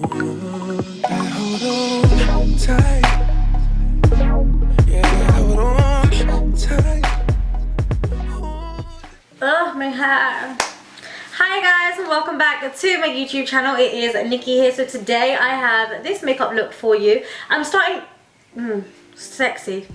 Hold on tight. Yeah, hold on tight. Oh, my hair. Hi guys and welcome back to my YouTube channel. It is Nikki here. So today I have this makeup look for you. I'm starting... sexy.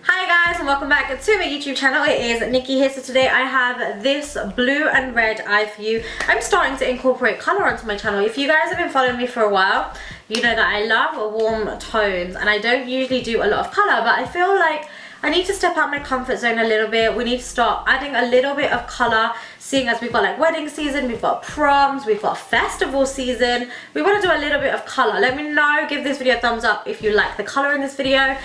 Hi guys and welcome back to my YouTube channel. It is Nikki here. So today I have this blue and red eye for you. I'm starting to incorporate colour onto my channel. If you guys have been following me for a while, you know that I love warm tones and I don't usually do a lot of colour, but I feel like I need to step out my comfort zone a little bit. We need to start adding a little bit of colour, seeing as we've got like wedding season, we've got proms, we've got festival season. We want to do a little bit of colour. Let me know, give this video a thumbs up if you like the colour in this video.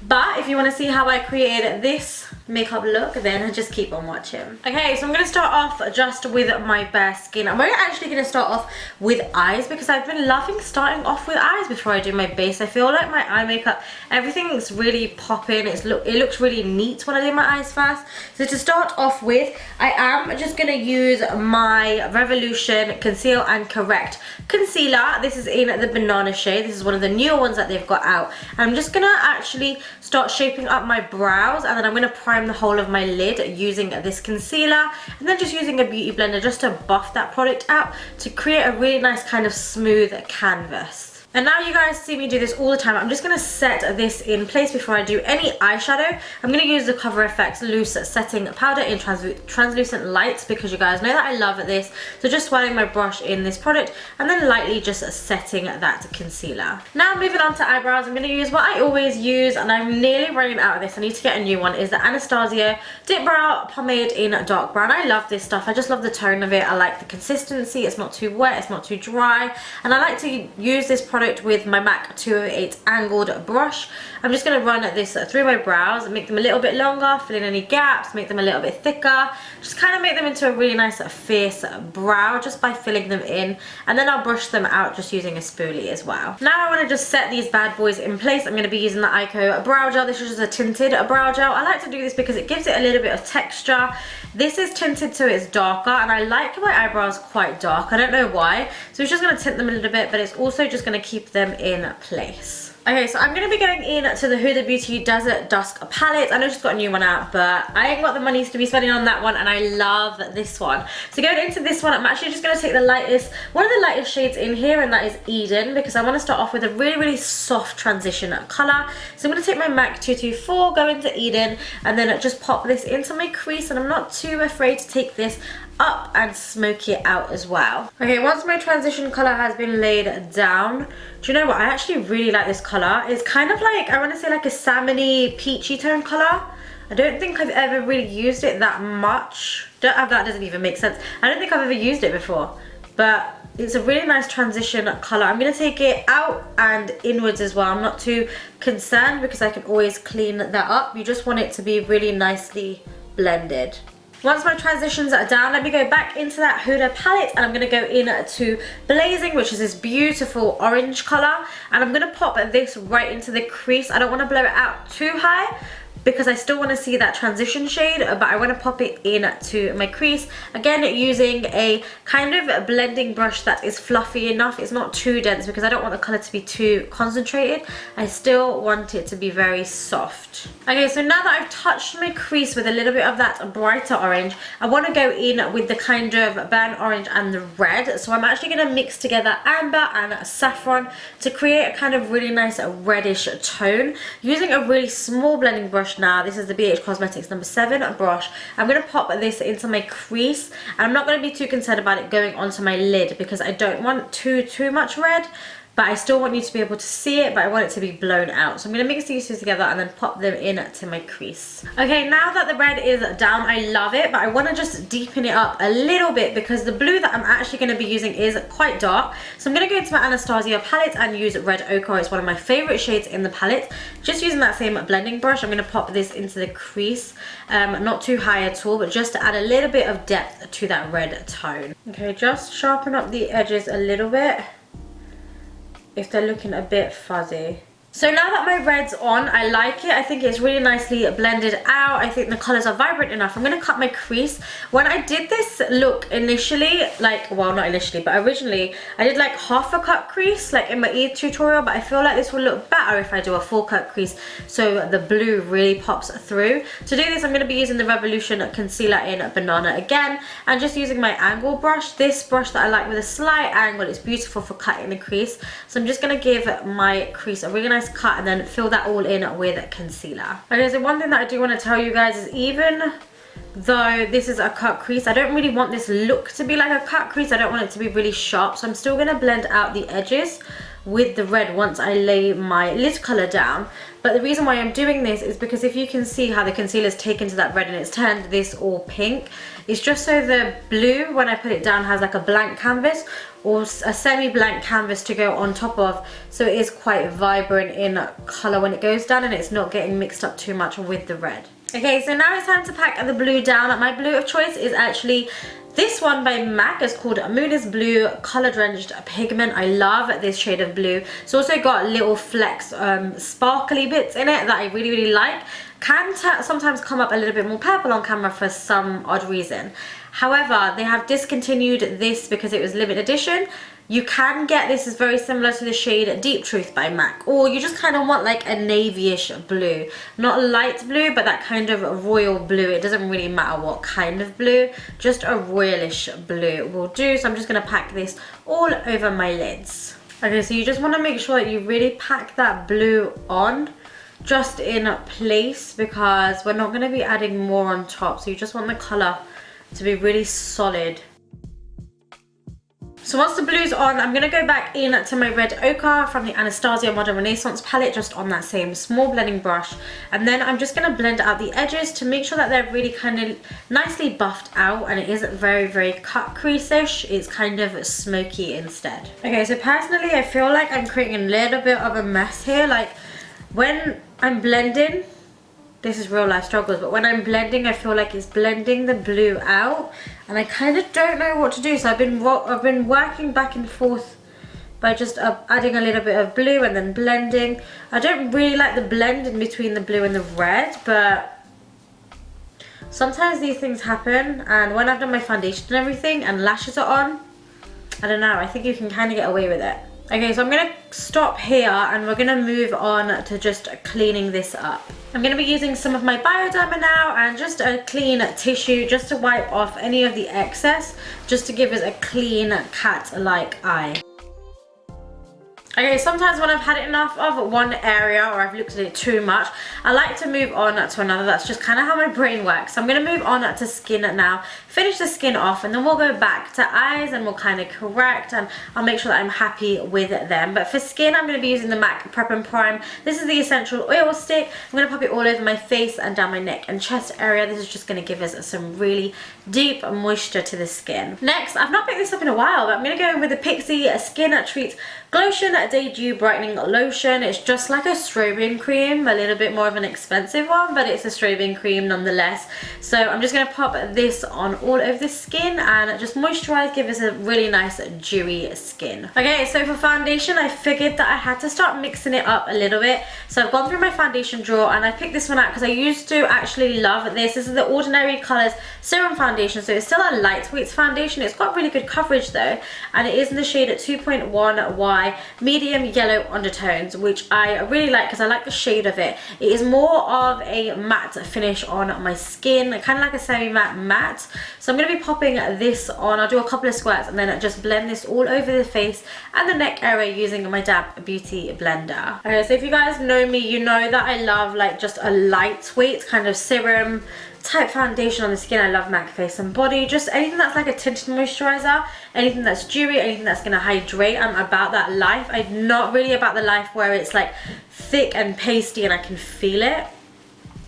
But if you want to see how I created this makeup look, then just keep on watching. Okay, so I'm going to start off just with my bare skin. I'm actually going to start off with eyes because I've been loving starting off with eyes before I do my base. I feel like my eye makeup, everything's really popping. It looks really neat when I do my eyes first. So to start off with, I am just going to use my Revolution Conceal and Correct concealer. This is in the banana shade. This is one of the newer ones that they've got out. And I'm just going to actually start shaping up my brows, and then I'm going to prime the whole of my lid using this concealer, and then just using a beauty blender just to buff that product out to create a really nice kind of smooth canvas. And now you guys see me do this all the time. I'm just going to set this in place before I do any eyeshadow. I'm going to use the Cover FX Loose Setting Powder in Translucent Lights because you guys know that I love this. So just swirling my brush in this product and then lightly just setting that concealer. Now moving on to eyebrows, I'm going to use what I always use, and I'm nearly running out of this. I need to get a new one. Is the Anastasia Dip Brow Pomade in Dark Brown. I love this stuff. I just love the tone of it. I like the consistency. It's not too wet. It's not too dry. And I like to use this product with my MAC 208 angled brush. I'm just going to run this through my brows and make them a little bit longer, fill in any gaps, make them a little bit thicker, just kind of make them into a really nice fierce brow just by filling them in, and then I'll brush them out just using a spoolie as well. Now I want to just set these bad boys in place. I'm going to be using the EYEKO brow gel. This is just a tinted brow gel. I like to do this because it gives it a little bit of texture. This is tinted so it's darker, and I like my eyebrows quite dark. I don't know why, so it's just going to tint them a little bit, but it's also just going to keep them in place. Okay, so I'm going to be going into the Huda Beauty Desert Dusk palette. I know she's got a new one out, but I ain't got the money to be spending on that one, and I love this one. So going into this one, I'm actually just going to take the lightest, one of the lightest shades in here, and that is Eden, because I want to start off with a really, really soft transition colour. So I'm going to take my MAC 224, go into Eden, and then just pop this into my crease, and I'm not too afraid to take this up and smoky it out as well. Okay, once my transition colour has been laid down, do you know what? I actually really like this colour. It's kind of like, I want to say like a salmony peachy tone colour. I don't think I've ever really used it that much. That doesn't even make sense. I don't think I've ever used it before, but it's a really nice transition colour. I'm going to take it out and inwards as well. I'm not too concerned because I can always clean that up. You just want it to be really nicely blended. Once my transitions are down, let me go back into that Huda palette, and I'm going to go into Blazing, which is this beautiful orange colour, and I'm going to pop this right into the crease. I don't want to blow it out too high because I still want to see that transition shade, but I want to pop it into my crease. Again, using a kind of blending brush that is fluffy enough. It's not too dense because I don't want the colour to be too concentrated. I still want it to be very soft. Okay, so now that I've touched my crease with a little bit of that brighter orange, I want to go in with the kind of burnt orange and the red. So I'm actually going to mix together amber and saffron to create a kind of really nice reddish tone. Using a really small blending brush now, this is the BH Cosmetics number 7 brush. I'm going to pop this into my crease, and I'm not going to be too concerned about it going onto my lid because I don't want too much red, but I still want you to be able to see it, but I want it to be blown out. So I'm going to mix these two together and then pop them into my crease. Okay, now that the red is down, I love it, but I want to just deepen it up a little bit because the blue that I'm actually going to be using is quite dark. So I'm going to go into my Anastasia palette and use Red Ochre. It's one of my favourite shades in the palette. Just using that same blending brush, I'm going to pop this into the crease. Not too high at all, but just to add a little bit of depth to that red tone. Okay, just sharpen up the edges a little bit if they're looking a bit fuzzy. So now that my red's on, I like it. I think it's really nicely blended out. I think the colours are vibrant enough. I'm going to cut my crease. When I did this look initially, like, well, not initially, but originally, I did like half a cut crease, like in my tutorial, but I feel like this will look better if I do a full cut crease so the blue really pops through. To do this, I'm going to be using the Revolution concealer in Banana again, and just using my angle brush. This brush that I like with a slight angle, it's beautiful for cutting the crease. So I'm just going to give my crease a really nice cut and then fill that all in with concealer. Okay, so one thing that I do want to tell you guys is, even though this is a cut crease, I don't really want this look to be like a cut crease. I don't want it to be really sharp, so I'm still going to blend out the edges with the red once I lay my lid colour down. But the reason why I'm doing this is because if you can see how the concealer is taken to that red and it's turned this all pink, it's just so the blue, when I put it down, has like a blank canvas or a semi-blank canvas to go on top of, so it is quite vibrant in colour when it goes down and it's not getting mixed up too much with the red. Okay, so now it's time to pack the blue down. My blue of choice is actually this one by MAC. It's called Moon is Blue Color Drenched Pigment. I love this shade of blue. It's also got little flecks, sparkly bits in it that I really, really like. Can sometimes come up a little bit more purple on camera for some odd reason. However, they have discontinued this because it was limited edition. You can get this, is very similar to the shade Deep Truth by MAC, or you just kind of want like a navy-ish blue, not light blue, but that kind of royal blue. It doesn't really matter what kind of blue, just a royalish blue will do. So I'm just going to pack this all over my lids. Okay, so you just want to make sure that you really pack that blue on just in place, because we're not going to be adding more on top, so you just want the colour to be really solid. So once the blue's on, I'm going to go back in to my red ochre from the Anastasia Modern Renaissance palette, just on that same small blending brush. And then I'm just going to blend out the edges to make sure that they're really kind of nicely buffed out, and it isn't very, very cut crease-ish. It's kind of smoky instead. Okay, so personally, I feel like I'm creating a little bit of a mess here. Like, when I'm blending, this is real life struggles, but when I'm blending, I feel like it's blending the blue out, and I kind of don't know what to do. So I've been working back and forth by just adding a little bit of blue and then blending. I don't really like the blend in between the blue and the red, but sometimes these things happen, and when I've done my foundation and everything and lashes are on, I don't know, I think you can kind of get away with it. Okay, so I'm going to stop here and we're going to move on to just cleaning this up. I'm going to be using some of my Bioderma now and just a clean tissue just to wipe off any of the excess, just to give us a clean cat-like eye. Okay, sometimes when I've had enough of one area or I've looked at it too much, I like to move on to another. That's just kind of how my brain works. So I'm going to move on to skin now, finish the skin off, and then we'll go back to eyes and we'll kind of correct, and I'll make sure that I'm happy with them. But for skin, I'm going to be using the MAC Prep and Prime. This is the Essential Oil Stick. I'm going to pop it all over my face and down my neck and chest area. This is just going to give us some really deep moisture to the skin. Next, I've not picked this up in a while, but I'm going to go in with the PIXI Skin Treats Glowtion Day Dew Brightening Lotion. It's just like a strobing cream, a little bit more of an expensive one, but it's a strobing cream nonetheless. So I'm just going to pop this on all over the skin and just moisturize, give us a really nice dewy skin. Okay, so for foundation, I figured that I had to start mixing it up a little bit. So I've gone through my foundation drawer and I picked this one out because I used to actually love this. This is the Ordinary Colors Serum Foundation, so it's still a lightweight foundation. It's got really good coverage though, and it is in the shade 2.1Y medium yellow undertones, which I really like because I like the shade of it. It is more of a matte finish on my skin, kind of like a semi-matte matte. So I'm going to be popping this on. I'll do a couple of squirts and then just blend this all over the face and the neck area using my Dab Beauty blender. Okay, so if you guys know me, you know that I love like just a lightweight kind of serum type foundation on the skin. I love MAC Face and Body, just anything that's like a tinted moisturizer, anything that's dewy, anything that's going to hydrate. I'm about that life. I'm not really about the life where it's like thick and pasty and I can feel it.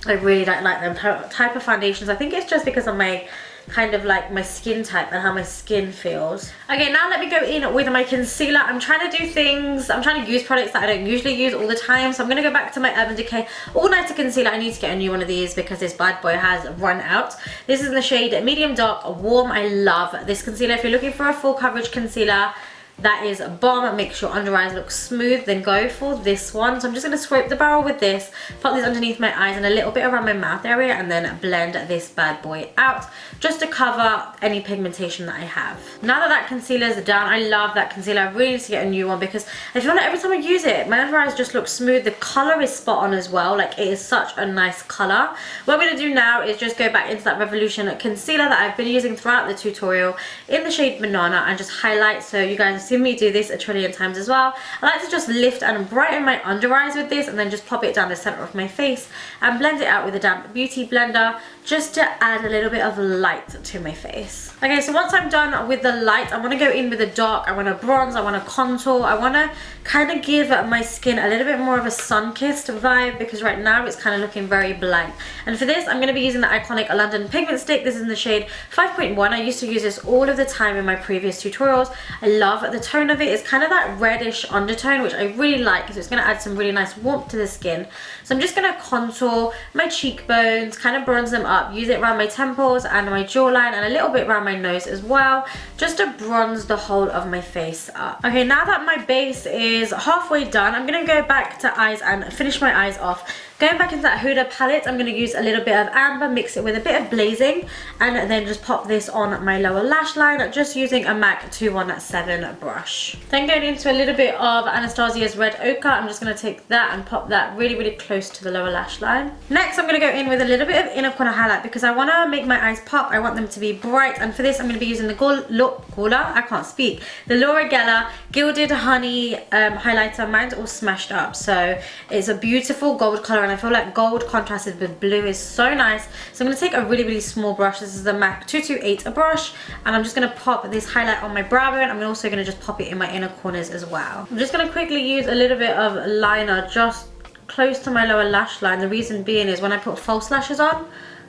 I really don't like them type of foundations. I think it's just because of my kind of like my skin type and how my skin feels. Okay, now let me go in with my concealer. I'm trying to do things, I'm trying to use products that I don't usually use all the time, so I'm going to go back to my Urban Decay All Nighter Concealer. I need to get a new one of these because this bad boy has run out. This is in the shade Medium Dark Warm. I love this concealer. If you're looking for a full coverage concealer, that is bomb. Makes your under eyes look smooth. Then go for this one. So I'm just going to scrape the barrel with this, pop this underneath my eyes and a little bit around my mouth area, and then blend this bad boy out just to cover any pigmentation that I have. Now that that concealer is done, I love that concealer. I really need to get a new one because I feel like every time I use it, my under eyes just look smooth. The color is spot on as well. Like, it is such a nice color. What I'm going to do now is just go back into that Revolution concealer that I've been using throughout the tutorial in the shade Banana and just highlight. So you guys have seen me do this a trillion times as well. I like to just lift and brighten my under eyes with this and then just pop it down the center of my face and blend it out with a damp beauty blender just to add a little bit of light to my face. Okay, so once I'm done with the light, I want to go in with the dark. I want to bronze, I want to contour, I want to kind of give my skin a little bit more of a sun-kissed vibe because right now it's kind of looking very blank. And for this, I'm going to be using the iconic London pigment stick. This is in the shade 5.1. I used to use this all of the time in my previous tutorials. I love the tone of it. It's kind of that reddish undertone, which I really like because it's going to add some really nice warmth to the skin. So I'm just going to contour my cheekbones, kind of bronze them up, use it around my temples and my jawline and a little bit around my nose as well, just to bronze the whole of my face up. Okay, now that my base is halfway done, I'm going to go back to eyes and finish my eyes off. Going back into that Huda palette, I'm going to use a little bit of amber, mix it with a bit of blazing, and then just pop this on my lower lash line, just using a MAC 217 brush. Then going into a little bit of Anastasia's red ochre, I'm just going to take that and pop that really, really close to the lower lash line. Next, I'm going to go in with a little bit of inner corner highlight because I want to make my eyes pop. I want them to be bright, and for this, I'm going to be using the the Laura Geller Gilded Honey highlighter. Mine's all smashed up, so it's a beautiful gold color. And I feel like gold contrasted with blue is so nice. So I'm going to take a really, really small brush. This is the MAC 228 brush, and I'm just going to pop this highlight on my brow bone. I'm also going to just pop it in my inner corners as well. I'm just going to quickly use a little bit of liner just close to my lower lash line. The reason being is when I put false lashes on,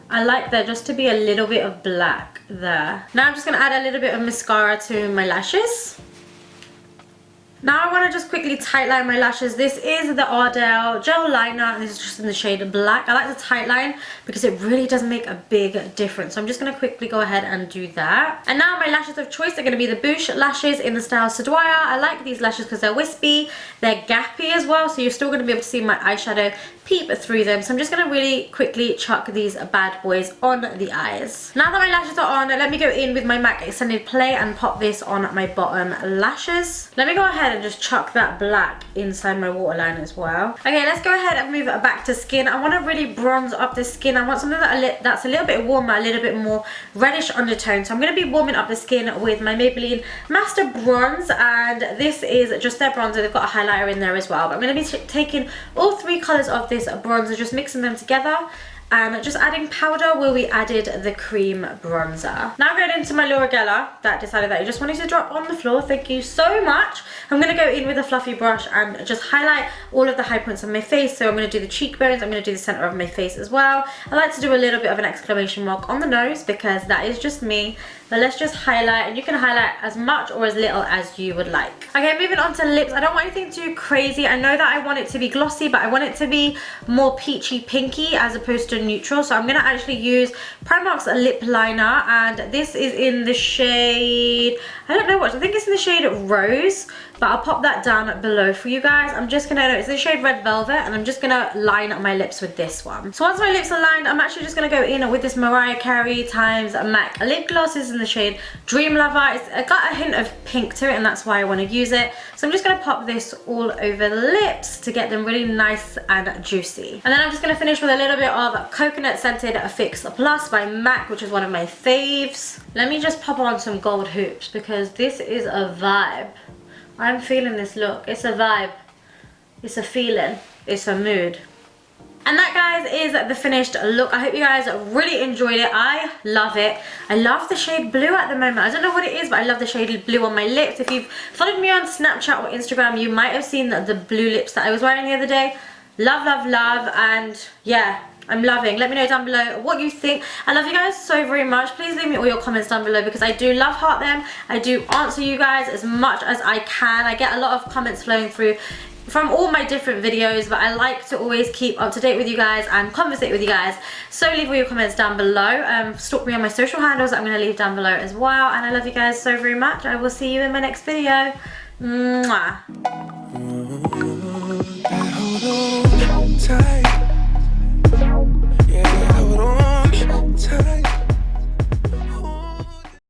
I like there just to be a little bit of black there. Now I'm just going to add a little bit of mascara to my lashes. Now I want to just quickly tightline my lashes. This is the Ardell gel liner, and this is just in the shade black. I like the tightline because it really does make a big difference. So I'm just going to quickly go ahead and do that. And now my lashes of choice are going to be the BOUCHE lashes in the style Seduaya. I like these lashes because they're wispy, they're gappy as well, so you're still going to be able to see my eyeshadow peep through them. So I'm just going to really quickly chuck these bad boys on the eyes. Now that my lashes are on, let me go in with my MAC Extended Play and pop this on my bottom lashes. Let me go ahead and just chuck that black inside my waterline as well. Okay, let's go ahead and move it back to skin. I want to really bronze up the skin. I want something that's a little bit warmer, a little bit more reddish undertone. So I'm going to be warming up the skin with my Maybelline Master Bronze, and this is just their bronzer. They've got a highlighter in there as well. But I'm going to be taking all three colours of this bronzer, just mixing them together, and just adding powder where we added the cream bronzer. Now going into my Laura Geller that decided that you just wanted to drop on the floor. Thank you so much. I'm going to go in with a fluffy brush and just highlight all of the high points of my face. So I'm going to do the cheekbones, I'm going to do the center of my face as well. I like to do a little bit of an exclamation mark on the nose because that is just me. But let's just highlight, and you can highlight as much or as little as you would like. Okay, moving on to lips. I don't want anything too crazy. I know that I want it to be glossy, but I want it to be more peachy pinky as opposed to neutral. So I'm going to actually use Primark's lip liner, and this is in the shade, I don't know what, I think it's in the shade Rose, but I'll pop that down below for you guys. I'm just gonna, it's the shade Red Velvet, and I'm just gonna line up my lips with this one. So once my lips are lined, I'm actually just gonna go in with this Mariah Carey times MAC lip gloss. This is in the shade Dream Lover. It's got a hint of pink to it, and that's why I want to use it. So I'm just gonna pop this all over the lips to get them really nice and juicy. And then I'm just gonna finish with a little bit of Coconut Scented Fix Plus by MAC, which is one of my faves. Let me just pop on some gold hoops because this is a vibe. I'm feeling this look. It's a vibe. It's a feeling. It's a mood. And that, guys, is the finished look. I hope you guys really enjoyed it. I love it. I love the shade blue at the moment. I don't know what it is, but I love the shade blue on my lips. If you've followed me on Snapchat or Instagram, you might have seen the blue lips that I was wearing the other day. Love, love, love. And yeah, I'm loving. Let me know down below what you think. I love you guys so very much. Please leave me all your comments down below because I do love heart them. I do answer you guys as much as I can. I get a lot of comments flowing through from all my different videos, but I like to always keep up to date with you guys and conversate with you guys. So leave all your comments down below. Stalk me on my social handles I'm going to leave down below as well. And I love you guys so very much. I will see you in my next video. Mwah. Hold on tight.